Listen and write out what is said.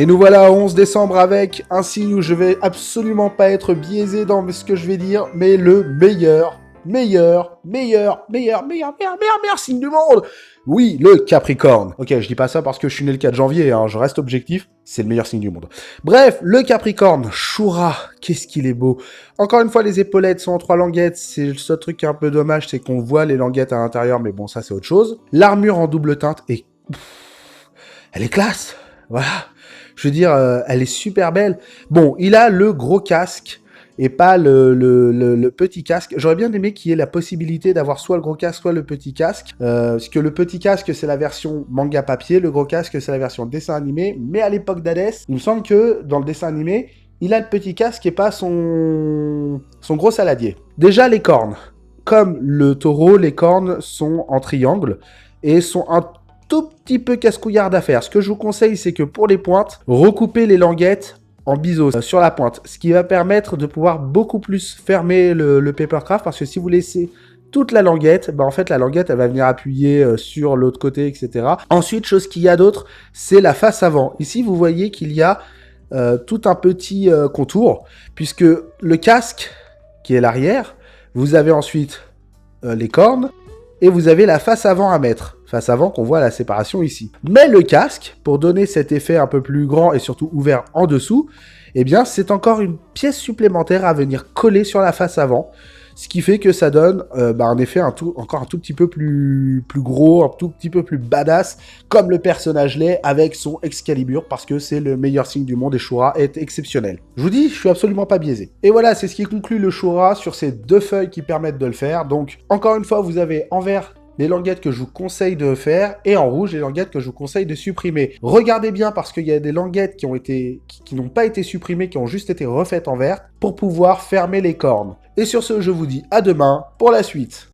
Et nous voilà au 11 décembre avec un signe où je vais absolument pas être biaisé dans ce que je vais dire, mais le meilleur signe du monde. Oui, le Capricorne. Ok, je dis pas ça parce que je suis né le 4 janvier, hein, je reste objectif, c'est le meilleur signe du monde. Bref, le Capricorne, Shura, qu'est-ce qu'il est beau. Encore une fois, les épaulettes sont en 3 languettes, c'est le seul truc qui est un peu dommage, c'est qu'on voit les languettes à l'intérieur, mais bon, ça c'est autre chose. L'armure en double teinte, et elle est classe, voilà. Je veux dire, elle est super belle. Bon, il a le gros casque et pas le petit casque. J'aurais bien aimé qu'il y ait la possibilité d'avoir soit le gros casque, soit le petit casque. Parce que le petit casque, c'est la version manga papier, le gros casque, c'est la version dessin animé. Mais à l'époque d'Hadès, il me semble que dans le dessin animé, il a le petit casque et pas son gros saladier. Déjà, les cornes. Comme le taureau, les cornes sont en triangle et sont un tout petit peu casse-couillard à faire. Ce que je vous conseille, c'est que pour les pointes, recoupez les languettes en biseau sur la pointe, ce qui va permettre de pouvoir beaucoup plus fermer le papercraft, parce que si vous laissez toute la languette, bah en fait la languette elle va venir appuyer sur l'autre côté, etc. Ensuite, chose qu'il y a d'autre, c'est la face avant. Ici, vous voyez qu'il y a tout un petit contour, puisque le casque, qui est l'arrière, vous avez ensuite les cornes, et vous avez la face avant à mettre. Face avant qu'on voit la séparation ici. Mais le casque, pour donner cet effet un peu plus grand et surtout ouvert en dessous, eh bien c'est encore une pièce supplémentaire à venir coller sur la face avant. Ce qui fait que ça donne un effet encore un tout petit peu plus gros, un tout petit peu plus badass, comme le personnage l'est avec son Excalibur, parce que c'est le meilleur signe du monde et Shura est exceptionnel. Je vous dis, je suis absolument pas biaisé. Et voilà, c'est ce qui conclut le Shura sur ces 2 feuilles qui permettent de le faire. Donc, encore une fois, vous avez en vert les languettes que je vous conseille de faire, et en rouge, les languettes que je vous conseille de supprimer. Regardez bien, parce qu'il y a des languettes qui n'ont pas été supprimées, qui ont juste été refaites en vert, pour pouvoir fermer les cornes. Et sur ce, je vous dis à demain pour la suite.